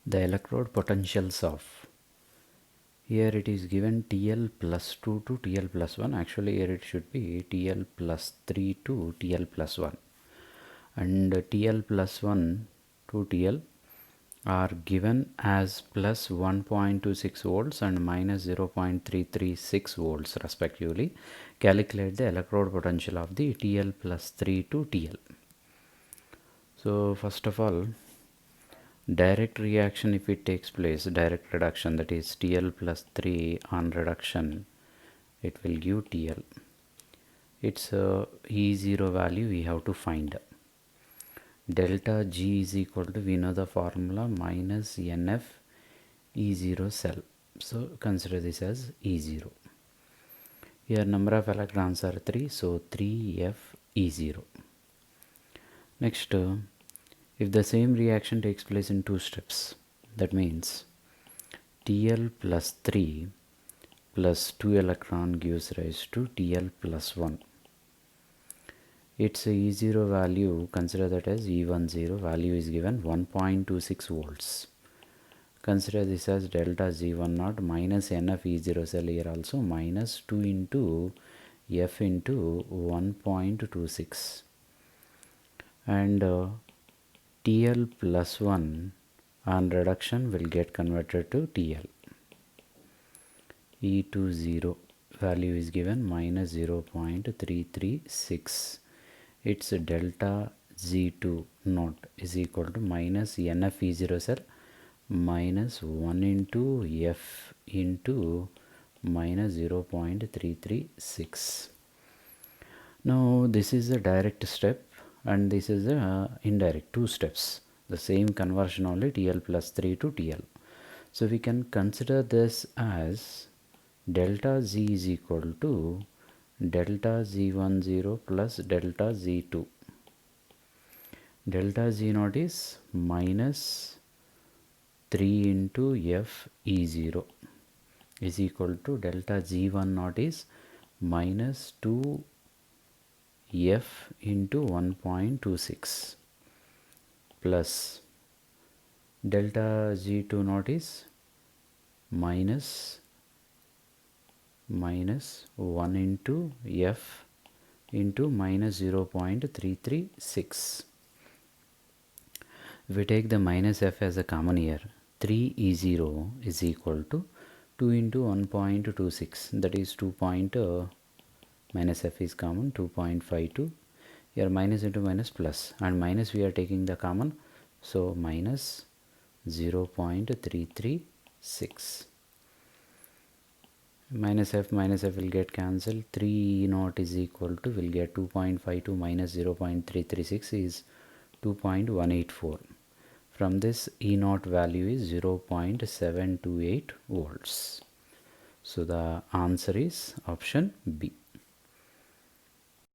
the electrode potentials of, here it is given TL plus 2 to TL plus 1. Actually here it should be TL plus 3 to TL plus 1, and TL plus 1 to TL are given as plus 1.26 volts and minus 0.336 volts respectively. Calculate the electrode potential of the TL plus 3 to TL. So first of all, direct reaction, if it takes place, direct reduction, that is TL plus 3 on reduction, it will give TL. Its E0 value we have to find. Delta G is equal to, we know the formula, minus NF E0 cell. So consider this as E0. Here number of electrons are 3, so 3F E0. Next, if the same reaction takes place in two steps, that means TL plus 3 plus 2 electron gives rise to TL plus 1. Its E0 value, consider that as E10, value is given 1.26 volts. Consider this as delta G10 minus NF E0 cell, here also minus 2 into F into 1.26, and TL plus 1 on reduction will get converted to TL. E20 value is given minus 0.336. Its delta Z2 naught is equal to minus NF E0 cell minus 1 into F into minus 0.336. Now this is a direct step and this is a indirect, two steps, the same conversion only, TL plus 3 to TL. So we can consider this as delta Z is equal to delta Z10 plus delta Z2. Delta Z naught is minus 3 into F E0 is equal to delta G1 naught is minus 2 F into 1.26 plus delta G2 naught is minus 1 into F into minus 0.336. If we take the minus F as a common here, 3E0 is equal to 2 into 1.26, that is 2. Minus F is common, 2.52. Here minus into minus plus, and minus we are taking the common, so minus 0.336. Minus F will get cancelled. 3 naught is equal to, will get 2.52 minus 0.336 is 2.184. From this, E naught value is 0.728 volts. So the answer is option B.